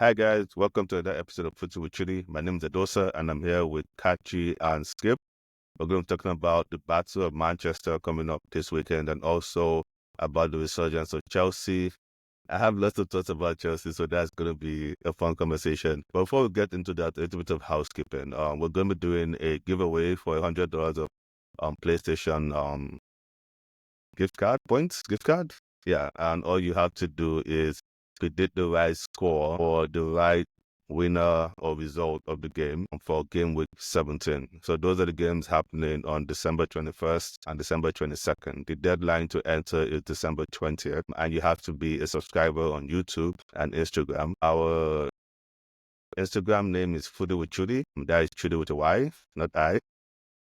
Hi guys, welcome to another episode of Fixture with Chidi. My name is Adosa and I'm here with Kachi and Skip. We're going to be talking about the Battle of Manchester coming up this weekend and also about the resurgence of Chelsea. I have lots of thoughts about Chelsea, so that's going to be a fun conversation. But before we get into that, a little bit of housekeeping. We're going to be doing a giveaway for $100 of PlayStation gift card. Yeah, and all you have to do is predict the right score or the right winner or result of the game for game week 17. So those are the games happening on December 21st and December 22nd. The deadline to enter is December 20th, and you have to be a subscriber on YouTube and Instagram. Our Instagram name is Foodie with Chudi. That is Chudi with a Y, not I.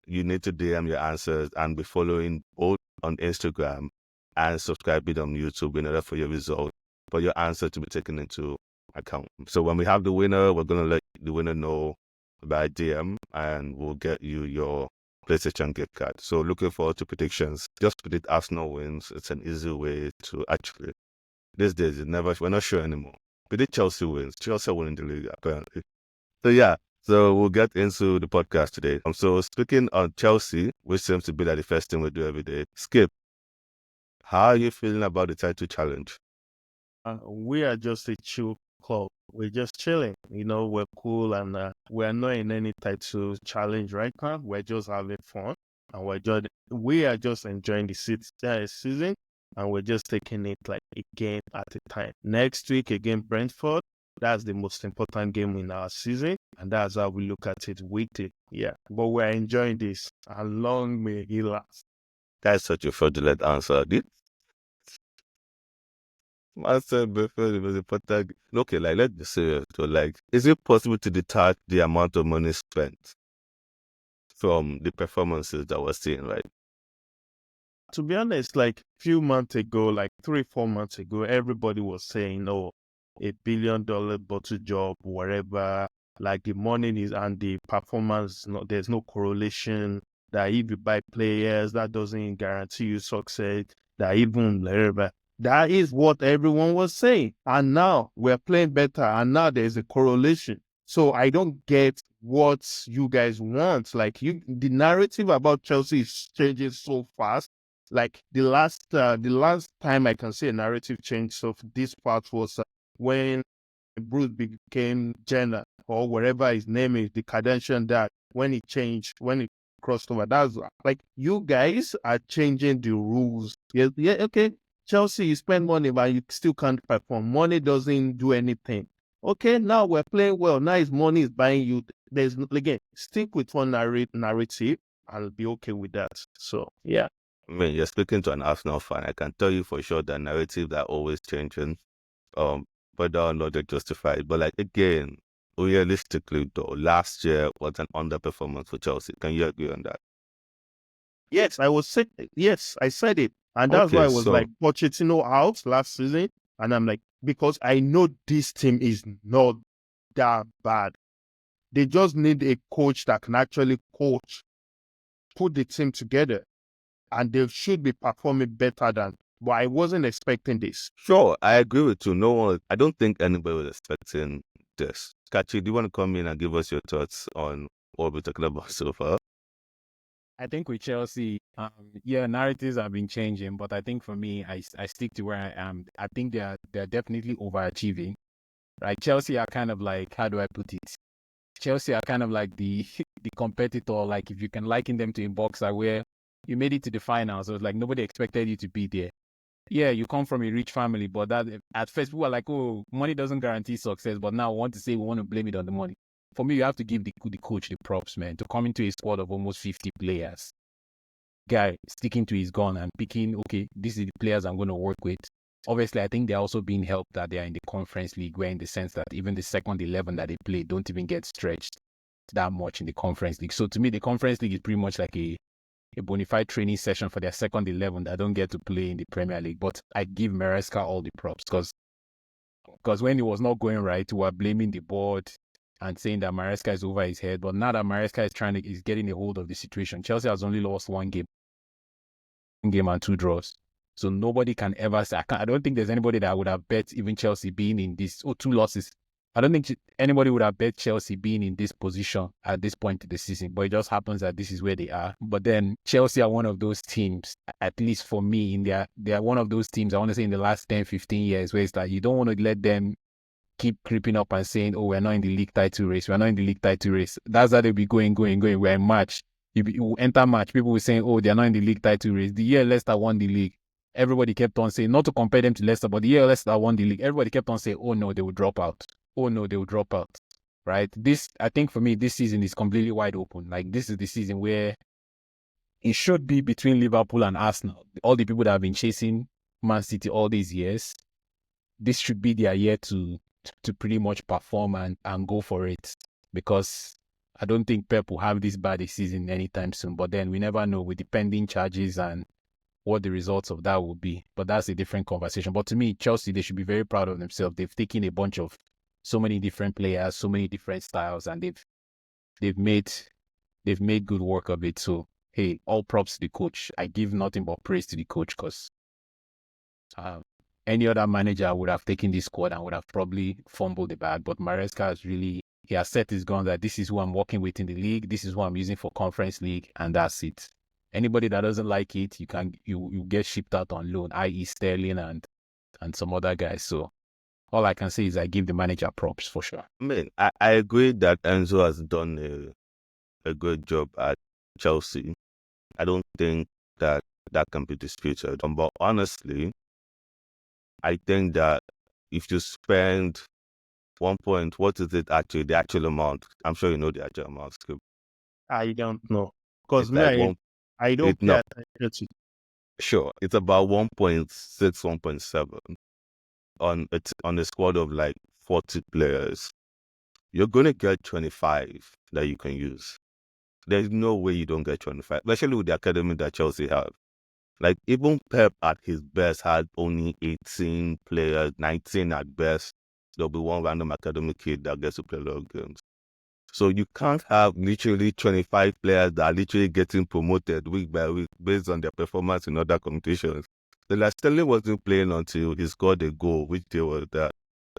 You need to DM your answers and be following both on Instagram and subscribing on YouTube in order for your result, for your answer to be taken into account. So when we have the winner, we're going to let the winner know by DM and we'll get you your PlayStation gift card. So looking forward to predictions. Just predict Arsenal wins. It's an easy way to actually, these days, we're not sure anymore. Predict Chelsea wins. Chelsea winning the league, apparently. So yeah, so we'll get into the podcast today. So speaking on Chelsea, which seems to be like the first thing we do every day. Skip, how are you feeling about the title challenge? We are just a chill club. We're just chilling. We're cool and we're not in any title challenge right now. We're just having fun and we are just enjoying the season and we're just taking it like a game at a time. Next week against Brentford, that's the most important game in our season and that's how we look at it weekly. Yeah, but we're enjoying this and long may it last. That's such a fraudulent answer. I said before it was important. Okay, like let's be serious. So like, is it possible to detach the amount of money spent from the performances that we're seeing, right? To be honest, like few months ago, like 3-4 months ago, everybody was saying, "Oh, $1 billion bottle job, whatever." Like the money is and the performance, there's no correlation. That if you buy players, that doesn't guarantee you success. That even whatever. That is what everyone was saying. And now we're playing better, and now there's a correlation. So I don't get what you guys want. Like the narrative about Chelsea is changing so fast. Like the last time I can see a narrative change of this part was when Bruce became Jenner or whatever his name is, the Kardashian dad, when he crossed over. That's like you guys are changing the rules. Yeah, okay. Chelsea, you spend money, but you still can't perform. Money doesn't do anything. Okay, now we're playing well. Now his money is buying you. Again, stick with one narrative. I'll be okay with that. So yeah. I mean, you're speaking to an Arsenal fan. I can tell you for sure that narratives are always changing. Whether or not they're justified. But like again, realistically though, last year was an underperformance for Chelsea. Can you agree on that? Yes, I said it. And that's why I was like Pochettino out last season. And I'm like, because I know this team is not that bad. They just need a coach that can actually put the team together. And they should be performing better than. But I wasn't expecting this. Sure, I agree with you. I don't think anybody was expecting this. Kachi, do you want to come in and give us your thoughts on what we're talking about so far? I think with Chelsea, narratives have been changing, but I think for me, I stick to where I am. I think they're definitely overachieving. Right? Chelsea are kind of like, how do I put it? Chelsea are kind of like the competitor. Like if you can liken them to a boxer where you made it to the finals, so it's like nobody expected you to be there. Yeah, you come from a rich family, but that at first people are like, oh, money doesn't guarantee success. But now we want to blame it on the money. For me, you have to give the coach the props, man, to come into a squad of almost 50 players. Guy sticking to his gun and picking, okay, these are the players I'm going to work with. Obviously, I think they're also being helped that they're in the Conference League, where in the sense that even the second 11 that they play don't even get stretched that much in the Conference League. So to me, the Conference League is pretty much like a bona fide training session for their second 11 that don't get to play in the Premier League. But I give Maresca all the props because when it was not going right, we were blaming the board and saying that Maresca is over his head. But now that Maresca is getting a hold of the situation, Chelsea has only lost one game and 2 draws. So nobody can ever say, I don't think there's anybody that would have bet even Chelsea being in this, 2 losses I don't think anybody would have bet Chelsea being in this position at this point in the season, but it just happens that this is where they are. But then Chelsea are one of those teams, at least for me, they are one of those teams, I want to say in the last 10, 15 years, where it's like you don't want to let them keep creeping up and saying, oh, we're not in the league title race. We're not in the league title race. That's how they'll be going. We're in March. You enter March. People will say, oh, they're not in the league title race. The year Leicester won the league, everybody kept on saying, not to compare them to Leicester, but the year Leicester won the league, everybody kept on saying, oh, no, they will drop out. Oh, no, they will drop out. Right? This, I think for me, this season is completely wide open. Like, this is the season where it should be between Liverpool and Arsenal. All the people that have been chasing Man City all these years, this should be their year to pretty much perform and go for it, because I don't think Pep will have this bad a season anytime soon. But then we never know with the pending charges and what the results of that will be. But that's a different conversation. But to me, Chelsea, they should be very proud of themselves. They've taken a bunch of so many different players, so many different styles, and they've made good work of it. So hey, all props to the coach. I give nothing but praise to the coach, because any other manager would have taken this squad and would have probably fumbled the bag. But Maresca he has set his gun that this is who I'm working with in the league. This is who I'm using for Conference League, and that's it. Anybody that doesn't like it, you get shipped out on loan, i.e. Sterling and some other guys. So all I can say is I give the manager props for sure. I mean, I agree that Enzo has done a good job at Chelsea. I don't think that can be disputed. But honestly, I think that if you spend what is it actually, the actual amount? I'm sure you know the actual amount, Skip. I don't know. Because It's like I don't pay attention to. Sure, it's about 1.6, 1.7 on a squad of like 40 players. You're going to get 25 that you can use. There's no way you don't get 25, especially with the academy that Chelsea have. Like, even Pep at his best had only 18 players, 19 at best. There'll be one random academy kid that gets to play a lot of games. So you can't have literally 25 players that are literally getting promoted week by week based on their performance in other competitions. The last Sterling wasn't playing until he scored a goal, which day was that.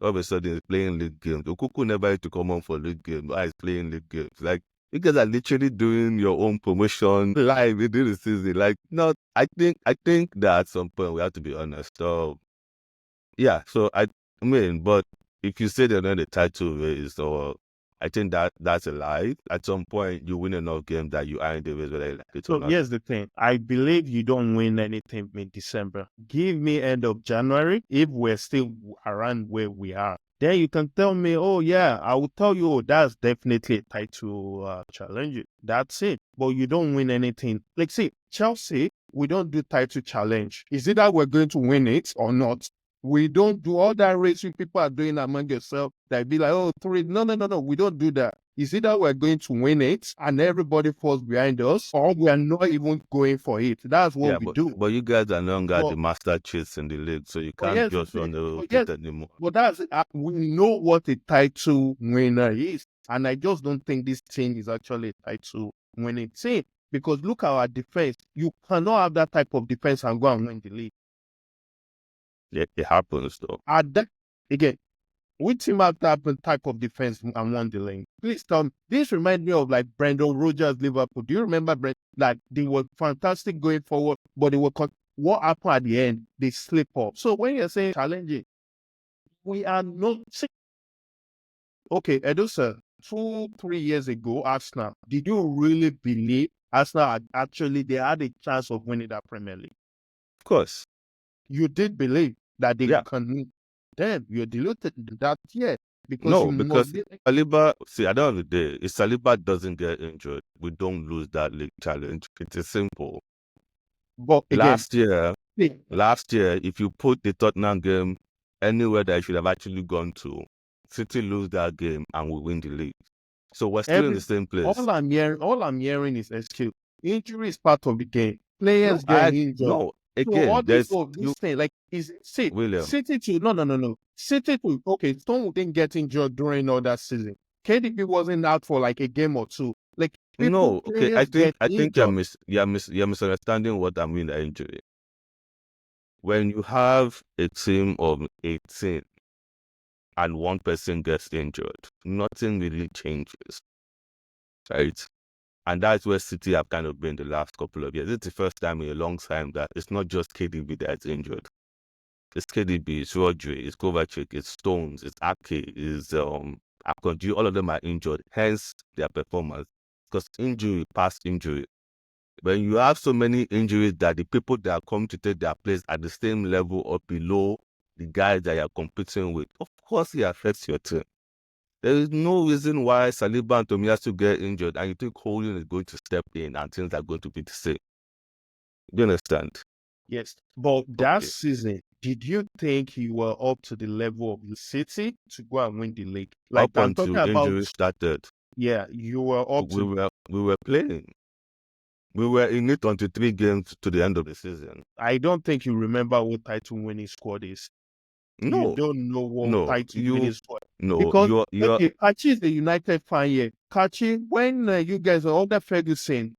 All of a sudden, he's playing league games. Okuku never had to come on for league games. Why he's playing league games? Like, you guys are literally doing your own promotion live within the season. Like, no, I think that at some point we have to be honest. So, yeah. So I mean, but if you say they're not the title race, or I think that's a lie. At some point, you win enough games that you are in the race, whether you like it or not. So here's the thing. I believe you don't win anything in December. Give me end of January if we're still around where we are. Then you can tell me, oh yeah, I will tell you, oh, that's definitely a title challenge. That's it. But you don't win anything. Like, see, Chelsea, we don't do title challenge. Is it that we're going to win it or not? We don't do all that racing people are doing among yourself. That be like, oh, 3. No. We don't do that. Is it that we're going to win it and everybody falls behind us, or we are not even going for it? That's what we do. But you guys are no longer the master cheats in the league, so you can't just run the rotate anymore. But that's we know what a title winner is, and I just don't think this team is actually a title winning team, because look at our defense. You cannot have that type of defense and go and win the league. Yeah, it happens though. Again, which team have that type of defense and won the league? Please tell me. This reminds me of like Brendan Rodgers, Liverpool. Do you remember like they were fantastic going forward, but they were what happened at the end? They slip up. So when you're saying challenging, we are not. Okay, Edu sir, 2-3 years ago, Arsenal. Did you really believe Arsenal they had a chance of winning that Premier League? Of course. You did believe that they can win. Then you're diluted that year. Because Saliba, see, at the end of the day, if Saliba doesn't get injured, we don't lose that league challenge. It's simple. But again, last year, if you put the Tottenham game anywhere that I should have actually gone to, City lose that game and we win the league. So we're still in the same place. All I'm hearing is excuse. Injury is part of the game. Players get injured. No, again, so this thing, like, William. City to no. City to Stone didn't get injured during all that season. KDB wasn't out for like a game or two. Like, no, okay. I think you're misunderstanding what I mean by injury. When you have a team of 18 and one person gets injured, nothing really changes, right? And that's where City have kind of been the last couple of years. It's the first time in a long time that it's not just KDB that's injured. It's KDB, it's Rodri, it's Kovacic, it's Stones, it's Ake, it's Akonji. All of them are injured, hence their performance. Because injury, past injury. When you have so many injuries that the people that come to take their place at the same level or below the guys that you're competing with, of course it affects your team. There is no reason why Saliba and Tomiyasu get injured and you think Holding is going to step in and things are going to be the same. Do you understand? Yes. But that Okay. season, did you think you were up to the level of the City to go and win the league? Like Up I'm talking until about, injuries started, yeah, you were up we to. were playing. We were in it until 3 games to the end of the season. I don't think you remember what title winning squad is. You No, don't know what no, title winning squad. no, Because you're okay, Kachi is the United fan here. Kachi, when you guys are under Ferguson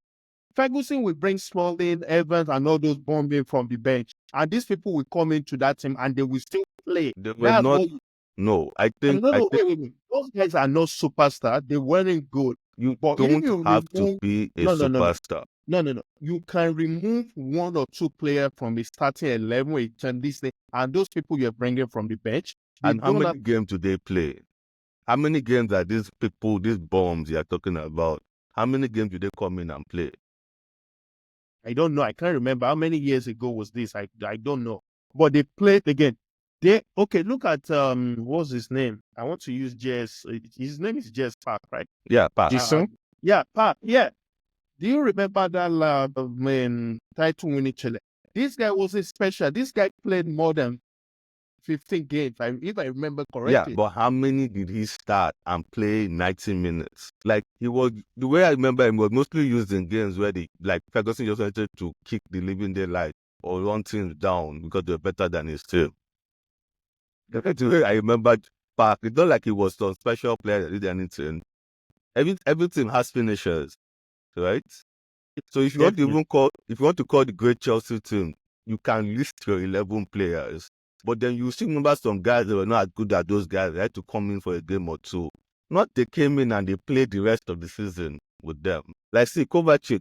will bring Smalling, Evans, and all those bombing from the bench, and these people will come into that team and they will still play. they were That's not. what. No, I No, think no, wait. Those guys are not superstar. They weren't good. you But if don't you have to remove, be a no, superstar. no. You can remove one or two players from a starting 11 with this thing, and those people you're bringing from the bench, they And how don't many have. games do they play? How many games are these people, these bombs you're talking about? How many games do they come in and play? I don't know. I can't remember how many years ago was this. I don't know. But they played again. They okay. Look at what's his name? I want to use Jess. His name is Jess Park, right? Yeah, pass. Jisoo? Yeah, Park. Yeah. Do you remember that title winning Chile? This guy wasn't special. This guy played more than 15 games, if I remember Yeah, correctly. but how many did he start and play 90 minutes? Like he was, the way I remember him was mostly used in games where Ferguson just wanted to kick the living daylight or run teams down because they're better than his team. That's the way I remember Park. It's not like he was some special player that did anything. Every team has finishers, right? So if you want to Definitely. if you want to call the great Chelsea team, you can list your 11 players. But then you still remember some guys that were not as good as those guys. They had to come in for a game or two. Not they came in and they played the rest of the season with them. Like see, Kovacic,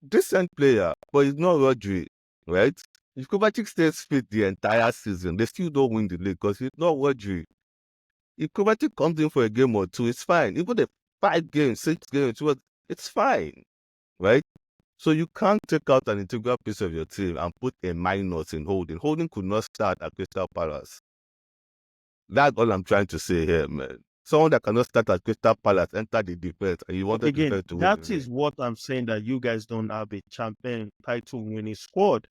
decent player, but he's not Rodri, right? If Kovacic stays fit the entire season, they still don't win the league because he's not Rodri. If Kovacic comes in for a game or two, it's fine. Even the 5 games, 6 games, it's fine, right? So you can't take out an integral piece of your team and put a minus in Holding. Holding could not start at Crystal Palace. That's all I'm trying to say here, man. Someone that cannot start at Crystal Palace enter the defense and you wanted the Again, defense to win that the is league. what I'm saying, that you guys don't have a champion title winning squad.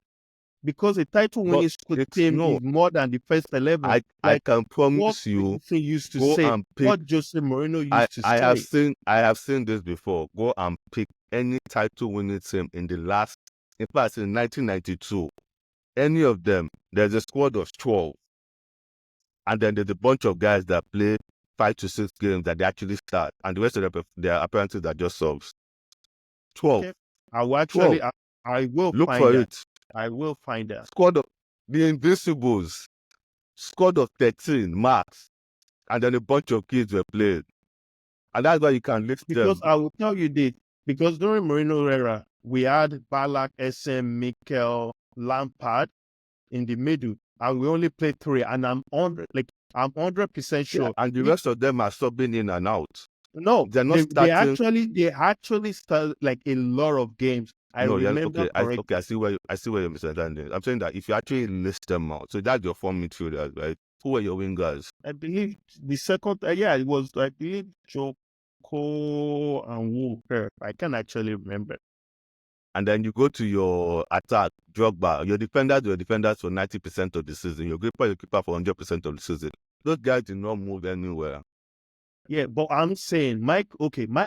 Because a title winning team is more than the first 11. I can what promise you, Ferguson used to go say, and pick. what Jose Mourinho used to say. I have seen this before. Go and pick any title winning team in the last, in fact, in 1992. Any of them, there's a squad of 12. And then there's a bunch of guys that play 5 to 6 games that they actually start. And the rest of their appearances are just subs. 12. Okay. I will actually, 12. I will Look find for that. it. I will find that. Squad of the Invincibles. Squad of 13, max. And then a bunch of kids were played. And that's why you can list Because them. I will tell you this, because during Mourinho era, we had Balak, SM, Mikel, Lampard in the middle, and we only played 3. And I'm 100% sure. Yeah, and the rest of them are subbing in and out. No, They're not they starting. actually started like a lot of games. I remember correctly. Okay, I see where you're misunderstanding. I'm saying that if you actually list them out, so that's your 4 midfielders, right? Who were your wingers? I believe the second, it was, I believe, Joko and Walker. I can actually remember. And then you go to your attack, Drogba. Your defenders were defenders for 90% of the season. Your keeper for 100% of the season. Those guys did not move anywhere. Yeah, but I'm saying, my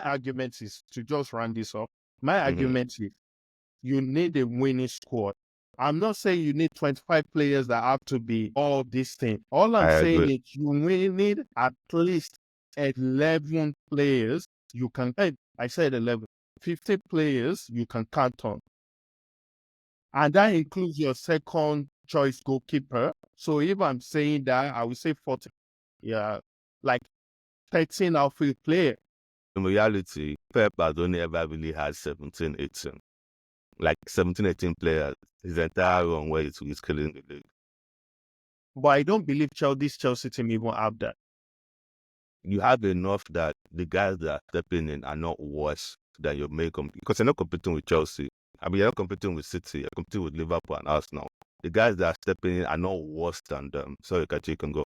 argument is, to just round this up, my argument is you need a winning squad. I'm not saying you need 25 players that have to be all this thing. All I'm saying is you need at least 11 players you can, I said 11, 15 players you can count on. And that includes your second choice goalkeeper. So if I'm saying that, I would say 40. like 13 outfield player. In reality, Pep has only ever really had 17, 18. Like 17, 18 players his entire run where he's killing the league. But I don't believe this Chelsea team even have that. You have enough that the guys that are stepping in are not worse than your main because you're not competing with Chelsea. I mean, you're not competing with City, you're competing with Liverpool and Arsenal. The guys that are stepping in are not worse than them. Sorry, Kachi, you can go.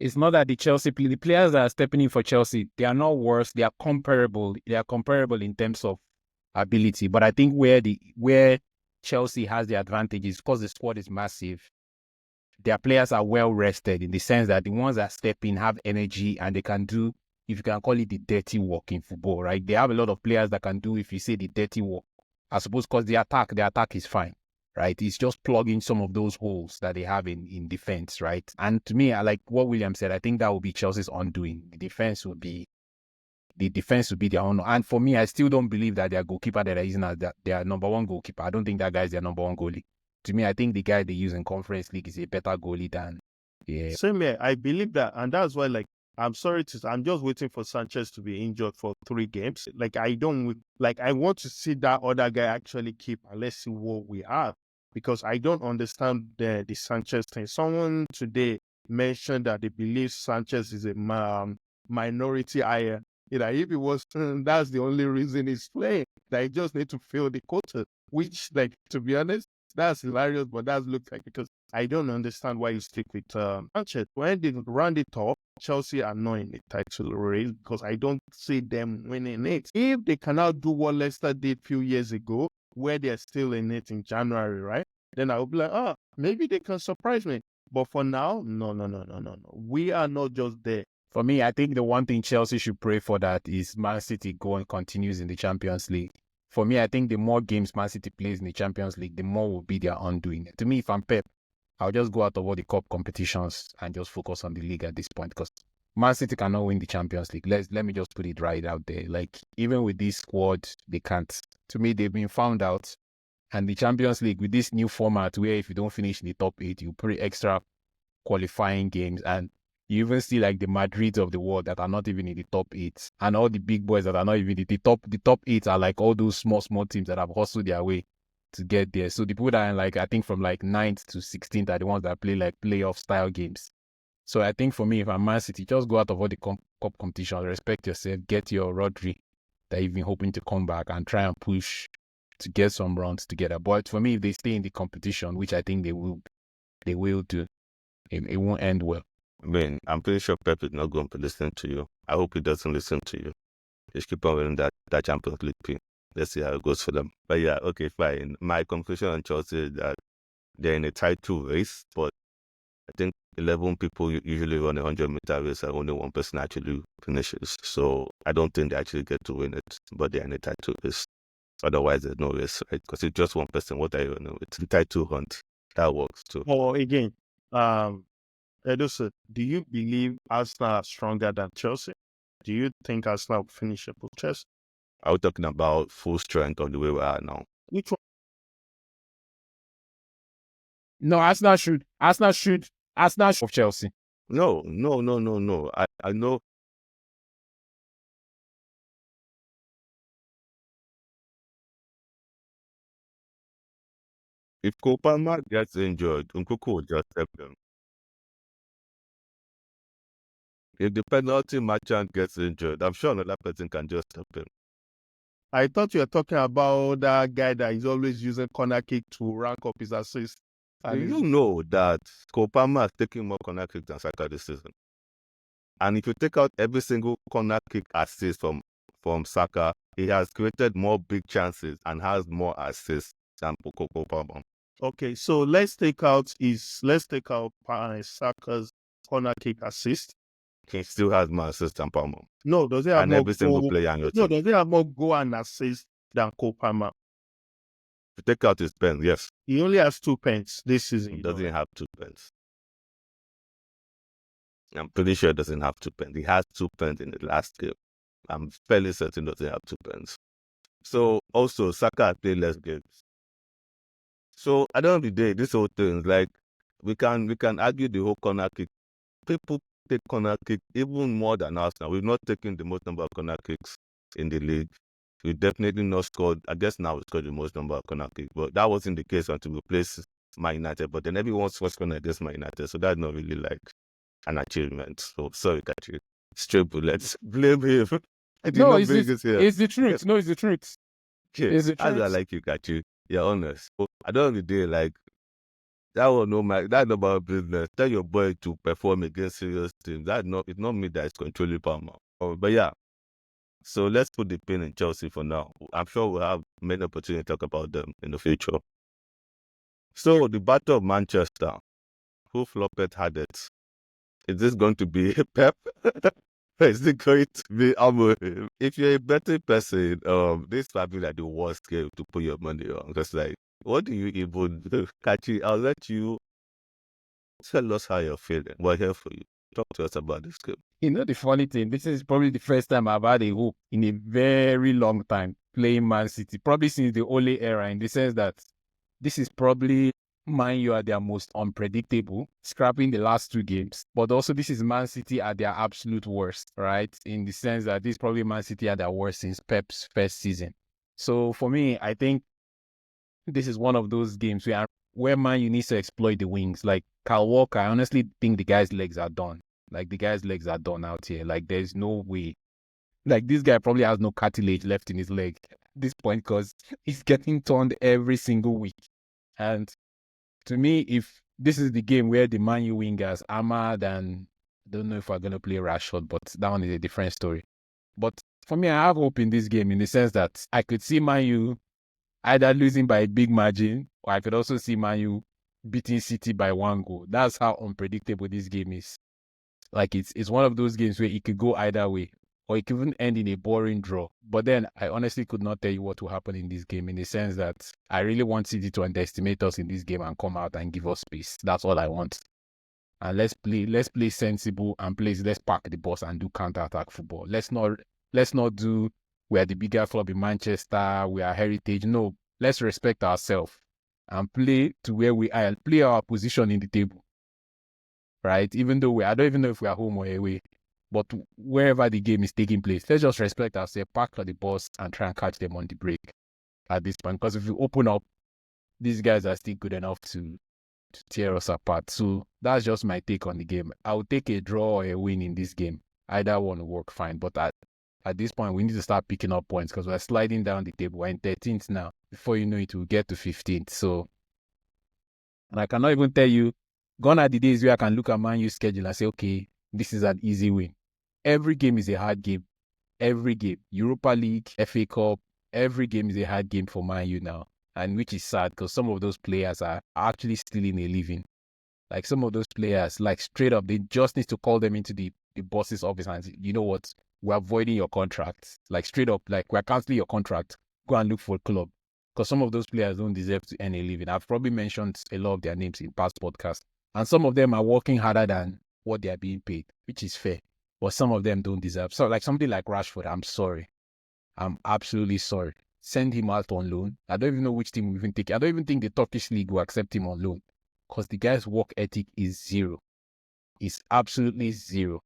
It's not that the players that are stepping in for Chelsea, they are not worse. They are comparable. They are comparable in terms of ability. But I think where Chelsea has the advantage is because the squad is massive. Their players are well rested in the sense that the ones that step in have energy and they can do, if you can call it the dirty work in football, right? They have a lot of players that can do, if you say the dirty work, I suppose because the attack is fine, right? It's just plugging some of those holes that they have in defense, right? And to me, I like what William said. I think that will be Chelsea's undoing. The defense will be their own. And for me, I still don't believe that their goalkeeper that they're using as their number one goalkeeper. I don't think that guy is their number one goalie. To me, I think the guy they use in Conference League is a better goalie than. Yeah. Same here. I believe that, and that's why, like, I'm just waiting for Sanchez to be injured for 3 games. Like, I want to see that other guy actually keep, and let's see what we have, because I don't understand the Sanchez thing. Someone today mentioned that they believe Sanchez is a minority hire. If it was, that's the only reason he's playing. That he just need to fill the quota, which, like, to be honest, that's hilarious, but that looks like, because I don't understand why you stick with Sanchez. When they round it up, Chelsea are not in the title race because I don't see them winning it. If they cannot do what Leicester did a few years ago, where they're still in it in January, right? Then I will be like, maybe they can surprise me. But for now, no. We are not just there. For me, I think the one thing Chelsea should pray for that is Man City continues in the Champions League. For me, I think the more games Man City plays in the Champions League, the more will be their undoing. To me, if I'm Pep, I'll just go out of all the cup competitions and just focus on the league at this point, because Man City cannot win the Champions League. Let me just put it right out there. Like, even with this squad, they can't. To me, they've been found out. And the Champions League, with this new format where if you don't finish in the top 8, you play extra qualifying games, and you even see like the Madrids of the world that are not even in the top 8, and all the big boys that are not even in the top 8 are like all those small teams that have hustled their way to get there. So the people that are like, I think from like 9th to 16th are the ones that play like playoff style games. So I think for me, if I'm Man City, just go out of all the cup competitions, respect yourself, get your Rodri that you've been hoping to come back, and try and push to get some runs together. But for me, if they stay in the competition, which I think they will do, it won't end well. I mean, I'm pretty sure Pep is not going to listen to you. I hope he doesn't listen to you. Just keep on winning that Champions League pin. Let's see how it goes for them. But yeah, okay, fine. My conclusion on Chelsea is that they're in a title race, but I think 11 people usually run a 100-meter race and only one person actually finishes. So I don't think they actually get to win it, but they're in a title race. Otherwise, there's no race, right? Because it's just one person. What are you running with? The title hunt. That works too. Or again, Edosa, do you believe Arsenal are stronger than Chelsea? Do you think Arsenal will finish above Chelsea? Are we talking about full strength or the way we are now? Which one? No, Arsenal should of Chelsea. No. I know. If Kopama gets injured, Nkuku will just help them. If the penalty merchant gets injured, I'm sure another person can just help him. I thought you were talking about that guy that is always using corner kick to rank up his assist. Do you know that Kopama has taken more corner kicks than Saka this season? And if you take out every single corner kick assist from Saka, he has created more big chances and has more assists than Kopama. Okay, so let's take out Saka's corner kick assist. He still has more assists than Palmer. No, does he have more every single player on your team? No, does he have more goal and assist than Kopama? If you take out his pens, yes. He only has 2 pens this season. He doesn't have 2 pens. I'm pretty sure he doesn't have 2 pens. He has 2 pens in the last game. I'm fairly certain he doesn't have 2 pens. So also Saka has played less games. So at the end of the day, this whole thing is like we can argue the whole corner kick. People take corner kick even more than Arsenal. We've not taken the most number of corner kicks in the league. We've definitely not scored. I guess now we scored the most number of corner kicks, but that wasn't the case until we placed Man United. But then everyone scores corner against Man United, so that's not really like an achievement. So sorry, Kachi. Straight bullets. Blame him. I did No, not it's bring the, this here. it's the truth. No, it's the truth. Okay, It's the as I truth. like you, Kachi. You're honest. But at the end of the day, like, that was that's not my business. Tell your boy to perform against serious teams. It's not me that is controlling Palmer. But yeah, so let's put the pin in Chelsea for now. I'm sure we'll have many opportunities to talk about them in the future. So the Battle of Manchester. Who flopped had it? Is this going to be Pep? Is it going to be Amorim? If you're a betting person, this might be like the worst game to put your money on. Because like, what do you even do? Kachi, I'll let you tell us how you're feeling. We're here for you. Talk to us about this game. You know, the funny thing, this is probably the first time I've had a hope in a very long time playing Man City, probably since the Ole era, in the sense that this is probably Man U at their most unpredictable, scrapping the last two games. But also, this is Man City at their absolute worst, right? In the sense that this is probably Man City at their worst since Pep's first season. So for me, I think this is one of those games where Man U needs to exploit the wings. Like Kyle Walker, I honestly think the guy's legs are done. Like the guy's legs are done out here. Like there's no way. Like this guy probably has no cartilage left in his leg at this point because he's getting turned every single week. And to me, if this is the game where the Man U wingers, Ahmad and I don't know if we're going to play Rashford, but that one is a different story. But for me, I have hope in this game in the sense that I could see Man U either losing by a big margin, or I could also see Man U beating City by 1 goal. That's how unpredictable this game is. Like it's one of those games where it could go either way, or it could even end in a boring draw. But then I honestly could not tell you what will happen in this game in the sense that I really want City to underestimate us in this game and come out and give us space. That's all I want. And let's play sensible and let's park the bus and do counter-attack football. Let's not do we are the bigger club in Manchester, we are heritage. No, let's respect ourselves and play to where we are, play our position in the table. Right? Even though I don't even know if we are home or away, but wherever the game is taking place, let's just respect ourselves, park the bus and try and catch them on the break at this point. Because if we open up, these guys are still good enough to tear us apart. So that's just my take on the game. I'll take a draw or a win in this game. Either one will work fine. But at this point, we need to start picking up points because we're sliding down the table. We're in 13th now. Before you know it, we'll get to 15th. So, and I cannot even tell you, gone are the days where I can look at Man U's schedule and say, okay, this is an easy win. Every game is a hard game. Every game. Europa League, FA Cup, every game is a hard game for Man U now. And which is sad because some of those players are actually stealing a living. Like some of those players, like straight up, they just need to call them into the boss's office and say, you know what, we're voiding your contract. Like straight up, like we're canceling your contract. Go and look for a club. Because some of those players don't deserve to earn a living. I've probably mentioned a lot of their names in past podcasts. And some of them are working harder than what they are being paid, which is fair. But some of them don't deserve. So like something like Rashford, I'm sorry. I'm absolutely sorry. Send him out on loan. I don't even know which team will even take it. I don't even think the Turkish league will accept him on loan. Because the guy's work ethic is zero. It's absolutely zero.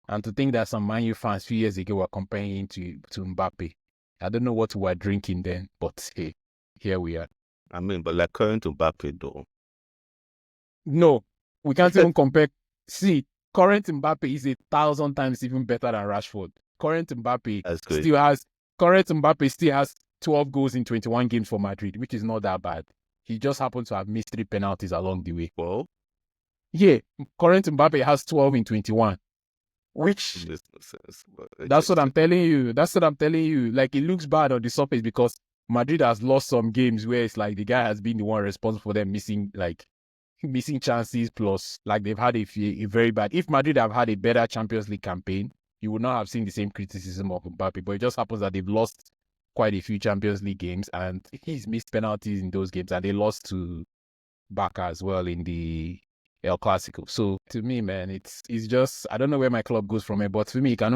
And to think that some Man U fans a few years ago were comparing him to Mbappe. I don't know what we were drinking then, but hey, here we are. I mean, but like current to Mbappe though. No, we can't even compare. See, current Mbappe is 1,000 times even better than Rashford. Current Mbappe still has 12 goals in 21 games for Madrid, which is not that bad. He just happened to have missed 3 penalties along the way. Well, yeah, current Mbappe has 12 in 21. Which makes no sense. that's what I'm telling you. That's what I'm telling you. Like it looks bad on the surface because Madrid has lost some games where it's like the guy has been the one responsible for them missing chances, plus like they've had a very bad. If Madrid have had a better Champions League campaign, you would not have seen the same criticism of Mbappe. But it just happens that they've lost quite a few Champions League games and he's missed penalties in those games, and they lost to Barca as well in the El Clasico. So to me, man, it's just I don't know where my club goes from here, but for me, it can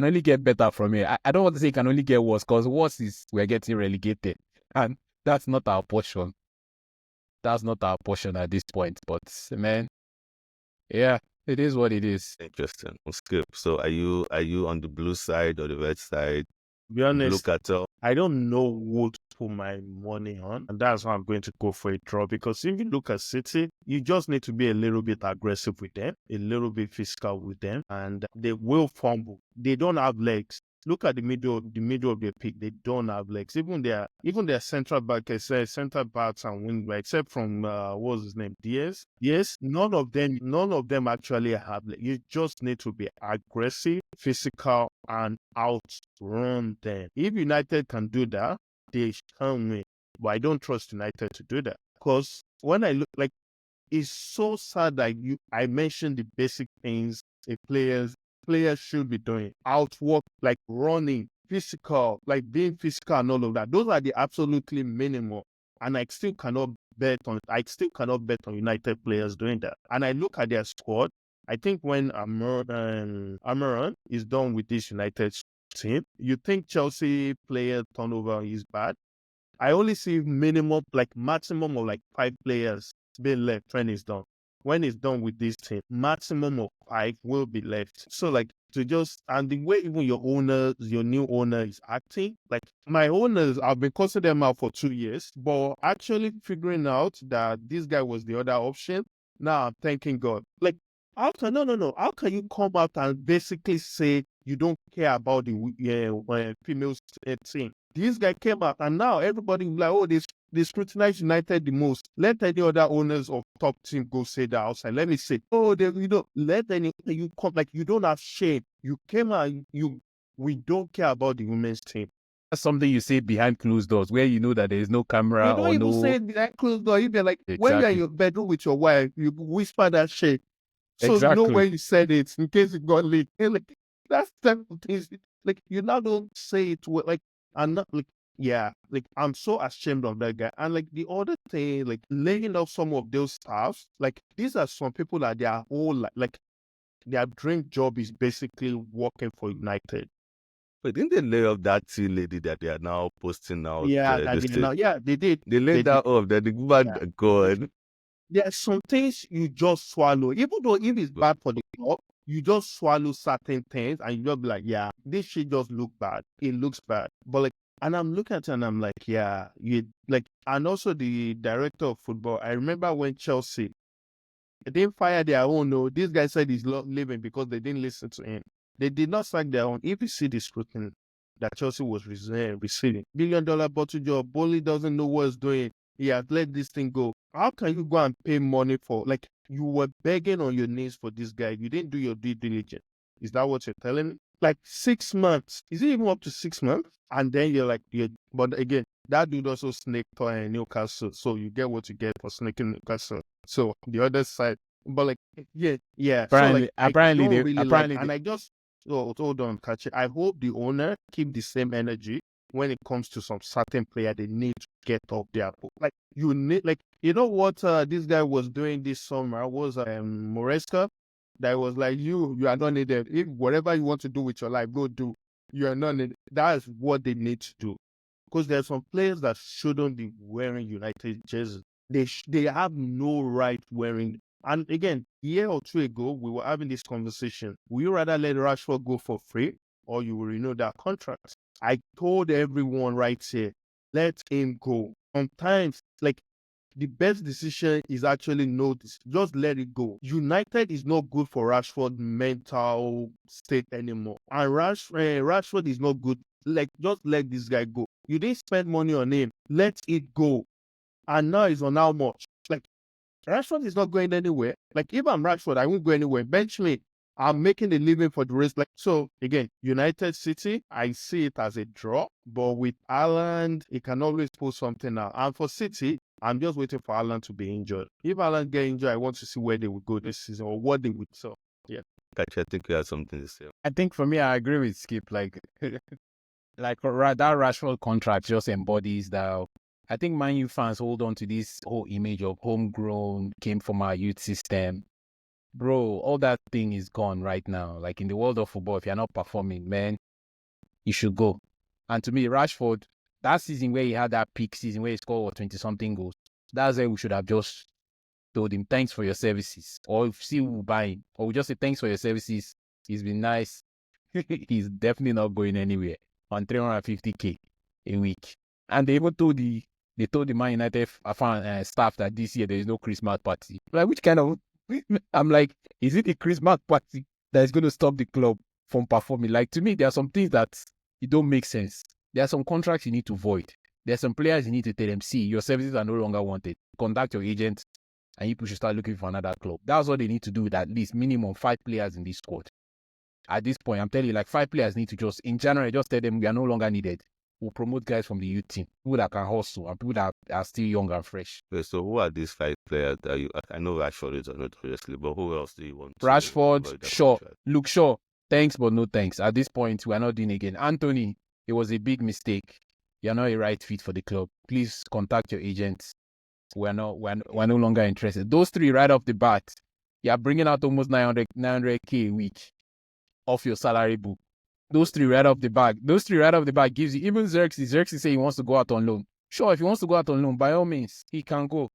only get better from here. I don't want to say it can only get worse because worse is we're getting relegated, and that's not our portion. That's not our portion at this point. But man, yeah, It is what it is. Interesting. We'll skip. So are you on the blue side or the red side? To be Blue honest, cartel. I don't know who to put my money on, and that's why I'm going to go for a draw. Because if you look at City, you just need to be a little bit aggressive with them, a little bit physical with them, and they will fumble. They don't have legs. Look at the middle of their pick. They don't have legs. Even their central back, center backs and wing back, except from what was his name, Diaz. Yes, none of them actually have legs. You just need to be aggressive, physical, and outrun them. If United can do that, they can win. But I don't trust United to do that, because when I look, like, it's so sad that I mentioned the basic things a players should be doing. Outwork, like running, physical, like being physical and all of that. Those are the absolutely minimum. And I still cannot bet on United players doing that. And I look at their squad. I think when Amaran is done with this United team, you think Chelsea player turnover is bad. I only see maximum of like 5 players being left when it's done. When it's done with this team, maximum of 5 will be left. So like and the way even your new owner is acting, like my owners, I've been cursing them out for 2 years, but actually figuring out that this guy was the other option. Now I'm thanking God. Like, how can how can you come out and basically say you don't care about the female team? This guy came out, and now everybody will be like, oh, they scrutinize United the most. Let any other owners of top team go say that outside. Let me say, oh, let any you come, like, you don't have shame. You came out, we don't care about the women's team. That's something you say behind closed doors, where you know that there is no camera You don't or even no. say it behind closed door. If you're like, when you're in Exactly. your bedroom with your wife, you whisper that shit. So you know Exactly. where you said it in case it got leaked. Like, that's type of things. Like, you now don't say it like, I'm not like, yeah, like, I'm so ashamed of that guy. And like the other thing, like laying off some of those staffs, like these are some people that their whole like their dream job is basically working for United. But didn't they lay off that tea lady that they are now posting out? Yeah, that This they thing? now, yeah, they did. They laid They that did. off. That the woman Yeah. gone. There are some things you just swallow, even though if it's bad for the club, you just swallow certain things and you just be like, yeah, this shit just look bad. It looks bad. But like, and I'm looking at it and I'm like, yeah, you like, and also the director of football. I remember when Chelsea, they didn't fire their own. No, this guy said he's leaving because they didn't listen to him. They did not sack their own. If you see the scrutiny that Chelsea was receiving, $1 billion bottle job, Bowley doesn't know what he's doing. He has let this thing go. How can you go and pay money for, like, you were begging on your knees for this guy? You didn't do your due diligence. Is that what you're telling me? Like 6 months. Is it even up to 6 months? And then you're like, yeah, but again, that dude also snaked Newcastle. So you get what you get for snaking Newcastle. So the other side, but like, yeah. So like, I don't really like, and I just, hold on, catch it. I hope the owner keep the same energy when it comes to some certain player. They need to get up there. Like, you need, like, you know what this guy was doing this summer was Moresca. That was like, you are not needed. If whatever you want to do with your life, go do. You are not needed. That is what they need to do. Because there are some players that shouldn't be wearing United jerseys. They have no right wearing. And again, a year or two ago, we were having this conversation. Will you rather let Rashford go for free, or you will renew that contract? I told everyone right here, let him go. Sometimes, like, the best decision is actually notice. Just let it go. United is not good for Rashford's mental state anymore. And Rashford is not good. Like, just let this guy go. You didn't spend money on him. Let it go. And now it's on how much? Like, Rashford is not going anywhere. Like, if I'm Rashford, I won't go anywhere. Bench me. I'm making a living for the rest. Like, so again, United City, I see it as a draw, but with Haaland, he can always pull something out. And for City, I'm just waiting for Haaland to be injured. If Haaland get injured, I want to see where they will go this season or what they would. So yeah. Actually, I think you have something to say. I think for me, I agree with Skip. Like, that Rashford contract just embodies that. I think Man U fans hold on to this whole image of homegrown, came from our youth system. Bro, all that thing is gone right now. Like, in the world of football, if you're not performing, man, you should go. And to me, Rashford, that season where he had that peak season where he scored 20-something goals, that's where we should have just told him, thanks for your services. Or if see who will buy him. Or we just say, thanks for your services. He's been nice. He's definitely not going anywhere on 350K a week. And they even told the Man United staff that this year there is no Christmas party. Like, which kind of... I'm like, is it a Christmas party that is going to stop the club from performing? Like, to me, there are some things that it don't make sense. There are some contracts you need to void. There are some players you need to tell them, see, your services are no longer wanted. Contact your agent and you should start looking for another club. That's what they need to do with at least minimum 5 players in this squad. At this point, I'm telling you, like 5 players need to just, in January, just tell them we are no longer needed. We'll promote guys from the youth team, people that can hustle and people that are still young and fresh. Okay, so who are these 5 players that you? I know Rashford is on it, obviously, but who else do you want? Rashford, Shaw. Luke Shaw, thanks but no thanks. At this point, we are not doing again. Anthony, it was a big mistake. You're not a right fit for the club. Please contact your agents. We're no longer interested. Those 3 right off the bat, you're bringing out almost 900K a week off your salary book. Those 3 right off the bat gives you, even Xerxes say he wants to go out on loan. Sure, if he wants to go out on loan, by all means, he can go.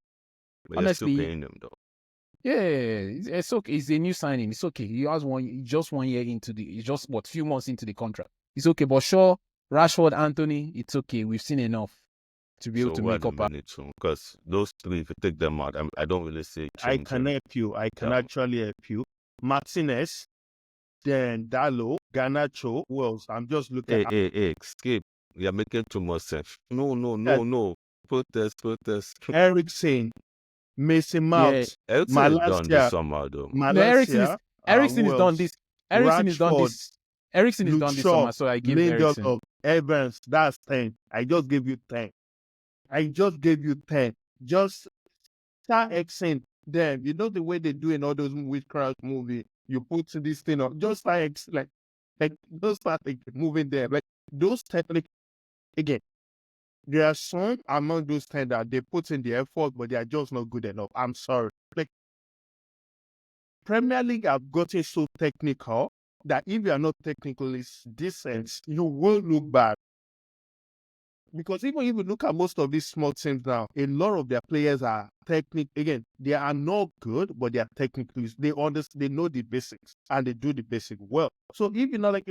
But honestly, you're still paying them though. Yeah, it's okay. It's a new signing. It's okay. He has just 1 year into few months into the contract. It's okay. But sure, Rashford, Anthony, it's okay. We've seen enough to be able to make up. Because those 3, if you take them out, I don't really see. I can help you. I can actually help you. Martinez, then Dallo, Garnacho. Who else? I'm just looking. Hey, skip. You're making too much sense. No. Protest. Eriksen, Mason Mount, Eriksen is done this summer though. Eriksen is done this. Eriksen is done this. Eriksen is done this summer, so I give Eriksen. Evans, that's 10. I just gave you 10. Just start Eriksen. Then you know the way they do in all those witchcraft movies. You put this thing up. Just start just start moving there. Like those techniques again. There are some among those 10 that they put in the effort, but they are just not good enough. I'm sorry. Like Premier League have gotten so technical that if you are not technically decent, you will look bad. Because even if you look at most of these small teams now, a lot of their players are again, they are not good, but they are technically, they know the basics and they do the basic well. So if you know, like,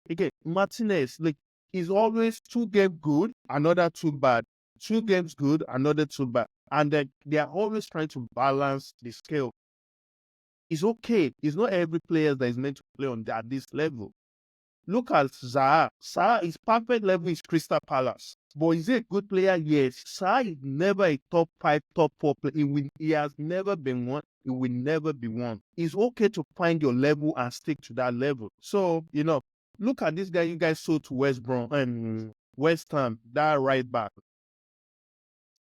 again, Martinez, like, is always 2 games good, another 2 bad. 2 games good, another 2 bad. And then they are always trying to balance the scale. It's okay. It's not every player that is meant to play at this level. Look at Zaha. Zaha is perfect level is Crystal Palace. But is he a good player? Yes. Zaha is never a top 5, top 4 player. He has never been one. He will never be one. It's okay to find your level and stick to that level. So, look at this guy you guys sold to West Brom and West Ham, that right back.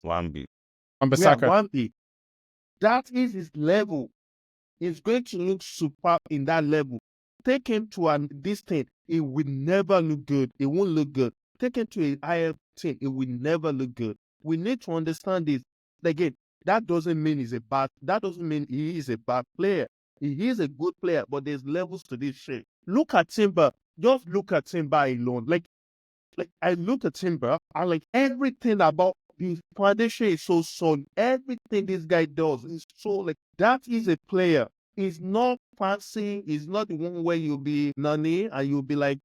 Wan-Bissaka. Wan-Bissaka. That is his level. He's going to look superb in that level. Take him to this thing, it will never look good. It won't look good. Take him to a higher team, it will never look good. We need to understand this. Again, that doesn't mean that doesn't mean he is a bad player. He is a good player, but there's levels to this shit. Look at Timber. Just look at Timber alone. Like I look at Timber and like everything about the foundation is so solid. Everything this guy does is so like that is a player. He's not fancy. He's not the one where you'll be nanny and you'll be like,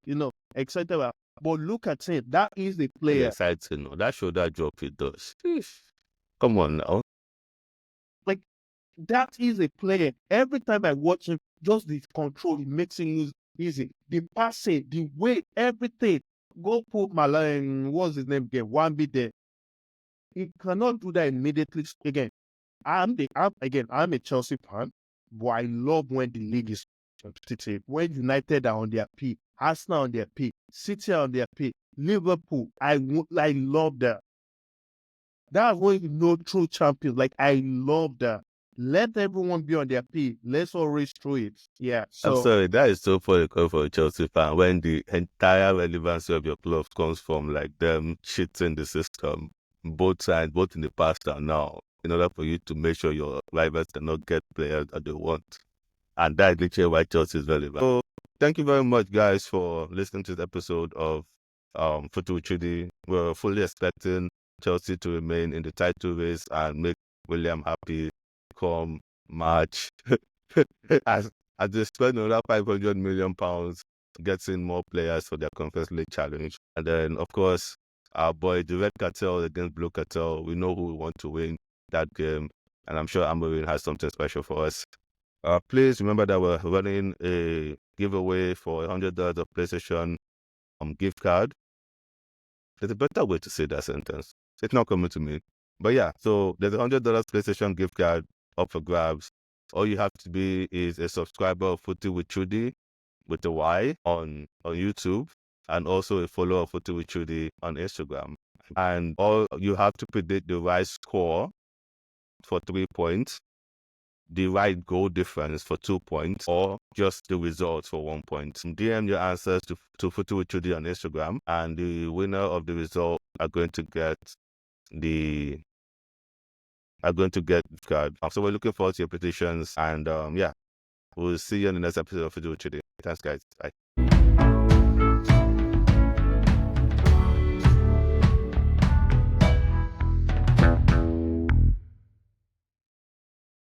etc. But look at him. That is a player. Exciting. That shoulder drop he does. Come on now. Like that is a player. Every time I watch him, just the control, it makes him lose easy. The passing, the weight, everything. Go put what's his name again? Wan-Bissaka there. He cannot do that immediately. Again, I'm a Chelsea fan, but I love when the league is competitive. When United are on their peak, Arsenal on their peak, City are on their peak, Liverpool, I love that. That's when you know true champions. Like I love that. Let everyone be on their peak. Let's all race through it. Yeah. So, I'm sorry, that is so funny for a Chelsea fan when the entire relevancy of your club comes from like them cheating the system, both sides, both in the past and now, in order for you to make sure your rivals cannot get players that they want. And that is literally why Chelsea is relevant. So thank you very much, guys, for listening to this episode of Futu Chidi. We're fully expecting Chelsea to remain in the title race and make William happy. come March, as they spend another £500 million getting more players for their Conference League challenge. And then, of course, our boy, the Red Cartel against Blue Cartel, we know who we want to win that game. And I'm sure Amarin has something special for us. Please remember that we're running a giveaway for $100 of PlayStation gift card. There's a better way to say that sentence. It's not coming to me. But yeah, so there's $100 PlayStation gift card up for grabs. All you have to be is a subscriber of Footy with Trudy with the Y on YouTube, and also a follower of Footy with Trudy on Instagram. And all you have to predict the right score for 3 points, the right goal difference for 2 points, or just the results for 1 point. DM your answers to Footy with Trudy on Instagram, and the winner of the result are going to get the card. So we're looking forward to your petitions, and yeah, we'll see you in the next episode of Footy with Trudy. Thanks, guys. Bye.